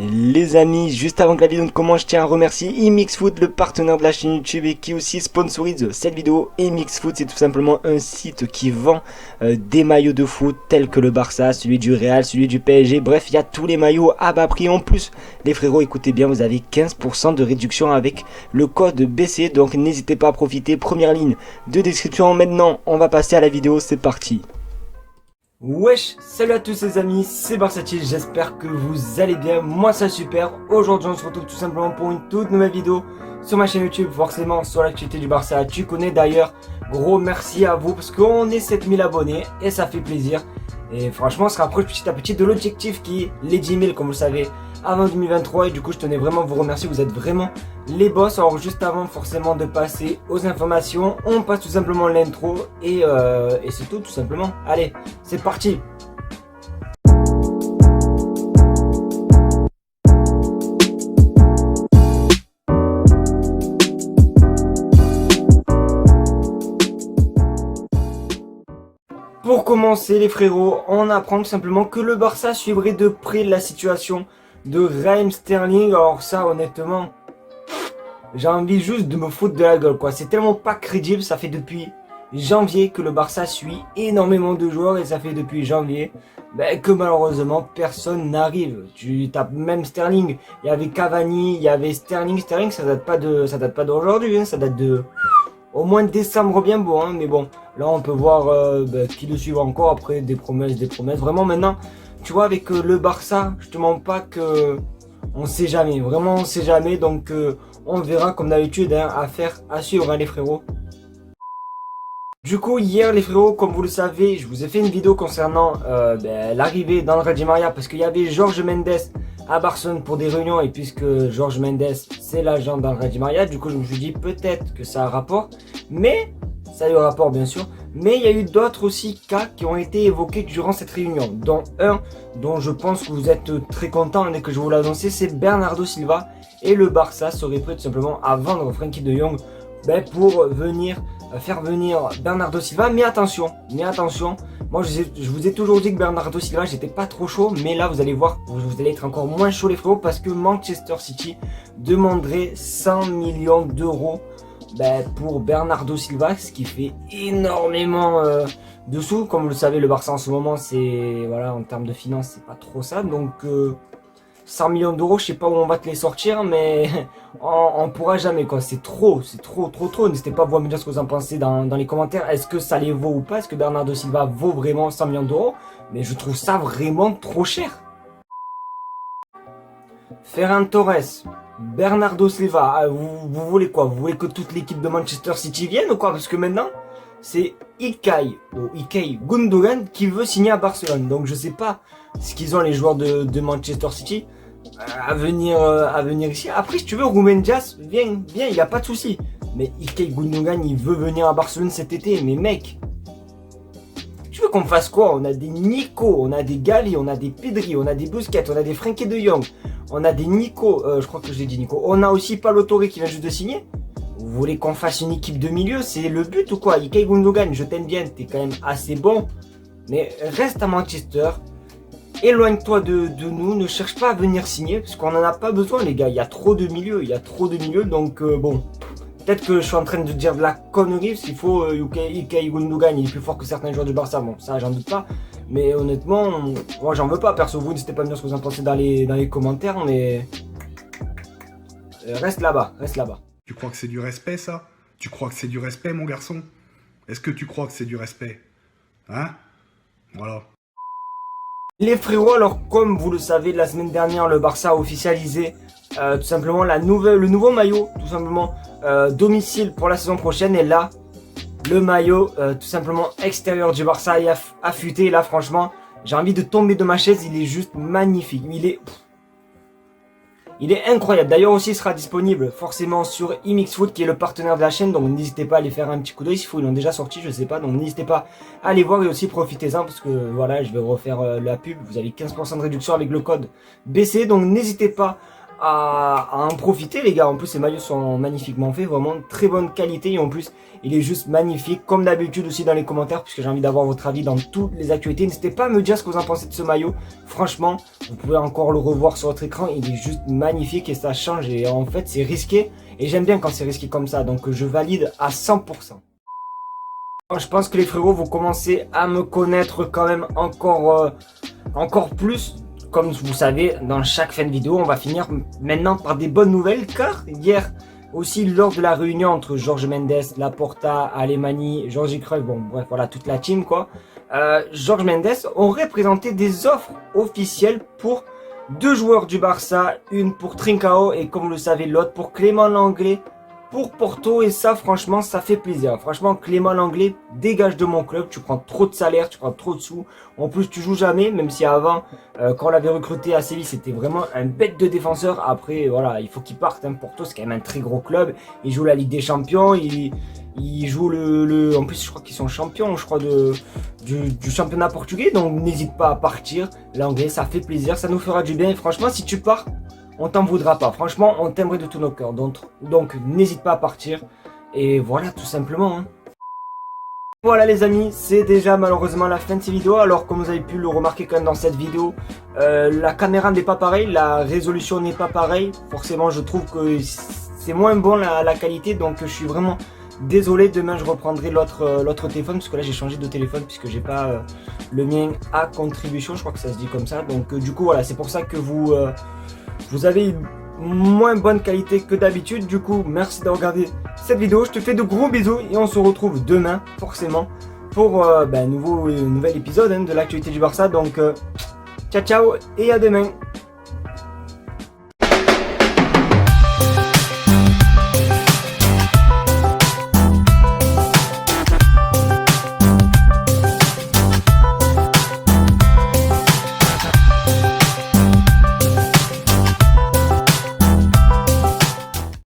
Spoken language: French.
Les amis, juste avant que la vidéo ne commence, je tiens à remercier iMixFoot, le partenaire de la chaîne YouTube et qui aussi sponsorise cette vidéo. iMixFoot, c'est tout simplement un site qui vend des maillots de foot tels que le Barça, celui du Real, celui du PSG. Bref, il y a tous les maillots à bas prix. En plus, les frérots, écoutez bien, vous avez 15% de réduction avec le code BC. Donc n'hésitez pas à profiter. Première ligne de description. Maintenant, on va passer à la vidéo. C'est parti. Wesh, salut à tous les amis, c'est Barsati, j'espère que vous allez bien, moi ça super. Aujourd'hui on se retrouve tout simplement pour une toute nouvelle vidéo sur ma chaîne YouTube, forcément sur l'actualité du Barça. Tu connais d'ailleurs, gros merci à vous parce qu'on est 7000 abonnés et ça fait plaisir. Et franchement on se rapproche petit à petit de l'objectif qui est les 10 000 comme vous le savez avant 2023. Et du coup je tenais vraiment à vous remercier, vous êtes vraiment les boss. Alors juste avant forcément de passer aux informations, on passe tout simplement l'intro et c'est tout simplement. Allez, c'est parti. Pour commencer les frérots, on apprend tout simplement que le Barça suivrait de près la situation de Raheem Sterling. Alors ça honnêtement, j'ai envie juste de me foutre de la gueule quoi. C'est tellement pas crédible, ça fait depuis janvier que le Barça suit énormément de joueurs et ça fait depuis janvier que malheureusement personne n'arrive. Tu tapes même Sterling, il y avait Cavani, il y avait Sterling ça date pas d'aujourd'hui, hein, ça date de au moins décembre bien beau, hein, mais bon, là on peut voir qui le suivra encore après des promesses. Vraiment maintenant, tu vois avec le Barça, je te mens pas que on sait jamais, vraiment on sait jamais, donc on verra comme d'habitude, hein, à suivre hein, les frérots. Du coup hier les frérots, comme vous le savez, je vous ai fait une vidéo concernant l'arrivée d'André Di Maria parce qu'il y avait Jorge Mendes à Barcelone pour des réunions et puisque Jorge Mendes c'est l'agent d'André Di Maria, du coup je me suis dit peut-être que ça a un rapport, mais ça a eu un rapport bien sûr, mais il y a eu d'autres aussi cas qui ont été évoqués durant cette réunion, dont un dont je pense que vous êtes très content dès que je vous l'ai annoncé, c'est Bernardo Silva et le Barça serait prêt tout simplement à vendre Frenkie de Jong pour faire venir Bernardo Silva. Mais attention, moi je vous ai toujours dit que Bernardo Silva j'étais pas trop chaud, mais là vous allez voir, vous allez être encore moins chaud les frérots parce que Manchester City demanderait 100 millions d'euros pour Bernardo Silva, ce qui fait énormément de sous. Comme vous le savez, le Barça en ce moment c'est voilà, en termes de finances c'est pas trop ça, donc 100 millions d'euros, je sais pas où on va te les sortir, mais on pourra jamais quoi. C'est trop. N'hésitez pas à vous me dire ce que vous en pensez dans les commentaires. Est-ce que ça les vaut ou pas? Est-ce que Bernardo Silva vaut vraiment 100 millions d'euros? Mais je trouve ça vraiment trop cher. Ferran Torres, Bernardo Silva, vous voulez quoi? Vous voulez que toute l'équipe de Manchester City vienne ou quoi? Parce que maintenant, c'est Ilkay Gundogan qui veut signer à Barcelone. Donc je sais pas ce qu'ils ont les joueurs de Manchester City à venir ici. Après si tu veux, Ruben Dias, viens, il n'y a pas de souci. Mais Ilkay Gundogan il veut venir à Barcelone cet été. Mais mec, tu veux qu'on fasse quoi? On a des Nico, on a des Gali, on a des Pedri, on a des Busquets, on a des Frenkie de Jong, on a des Nico, je crois que je l'ai dit Nico. On a aussi Palo Torre qui vient juste de signer. Vous voulez qu'on fasse une équipe de milieu? C'est le but ou quoi? Ilkay Gundogan, je t'aime bien, t'es quand même assez bon. Mais reste à Manchester. Éloigne-toi de nous, ne cherche pas à venir signer, parce qu'on en a pas besoin les gars, il y a trop de milieux, donc bon. Peut-être que je suis en train de dire de la connerie, s'il faut, Ilkay Gundogan, il est plus fort que certains joueurs du Barça, bon ça j'en doute pas. Mais honnêtement, moi j'en veux pas, perso, vous n'hésitez pas à me dire ce que vous en pensez dans les commentaires, mais reste là-bas. Tu crois que c'est du respect, ça? Tu crois que c'est du respect, mon garçon? Est-ce que tu crois que c'est du respect? Hein? Voilà. Les frérots, alors comme vous le savez, la semaine dernière, le Barça a officialisé tout simplement le nouveau maillot, tout simplement domicile pour la saison prochaine. Et là, le maillot tout simplement extérieur du Barça est affûté. Et là, franchement, j'ai envie de tomber de ma chaise, il est juste magnifique. Il est incroyable. D'ailleurs aussi, il sera disponible forcément sur iMixFoot qui est le partenaire de la chaîne. Donc n'hésitez pas à aller faire un petit coup d'œil. S'il faut, ils l'ont déjà sorti, je sais pas. Donc n'hésitez pas à aller voir et aussi profitez-en parce que voilà, je vais refaire la pub. Vous avez 15% de réduction avec le code BC. Donc n'hésitez pas à en profiter les gars. En plus ces maillots sont magnifiquement faits, vraiment très bonne qualité et en plus il est juste magnifique comme d'habitude aussi dans les commentaires puisque j'ai envie d'avoir votre avis dans toutes les actualités. N'hésitez pas à me dire ce que vous en pensez de ce maillot. Franchement vous pouvez encore le revoir sur votre écran, il est juste magnifique et ça change et en fait c'est risqué et j'aime bien quand c'est risqué comme ça donc je valide à 100%. Je pense que les frérots vont commencer à me connaître quand même encore plus. Comme vous savez, dans chaque fin de vidéo, on va finir maintenant par des bonnes nouvelles car hier aussi lors de la réunion entre Jorge Mendes, Laporta, Alemany, Georgi Cruyff, bon bref voilà toute la team quoi, Jorge Mendes aurait présenté des offres officielles pour 2 joueurs du Barça, une pour Trincao et comme vous le savez l'autre pour Clément Lenglet pour Porto et ça franchement ça fait plaisir. Franchement Clément Lenglet dégage de mon club, tu prends trop de salaire, tu prends trop de sous, en plus tu joues jamais même si avant quand on l'avait recruté à Séville c'était vraiment un bête de défenseur. Après voilà il faut qu'il parte hein. Porto c'est quand même un très gros club, il joue la Ligue des Champions, il joue en plus je crois qu'ils sont champions je crois du championnat portugais donc n'hésite pas à partir. Lenglet ça fait plaisir, ça nous fera du bien et franchement si tu pars on t'en voudra pas, franchement on t'aimerait de tous nos cœurs, donc n'hésite pas à partir, et voilà tout simplement hein. Voilà les amis, c'est déjà malheureusement la fin de cette vidéo, alors comme vous avez pu le remarquer quand même dans cette vidéo, la caméra n'est pas pareille, la résolution n'est pas pareille, forcément je trouve que c'est moins bon la qualité, donc je suis vraiment désolé, demain je reprendrai l'autre téléphone, parce que là j'ai changé de téléphone, puisque j'ai pas le mien à contribution, je crois que ça se dit comme ça, donc du coup voilà, c'est pour ça que vous avez une moins bonne qualité que d'habitude. Du coup, merci d'avoir regardé cette vidéo. Je te fais de gros bisous et on se retrouve demain, forcément, pour un nouvel épisode hein, de l'actualité du Barça. Donc, ciao ciao et à demain.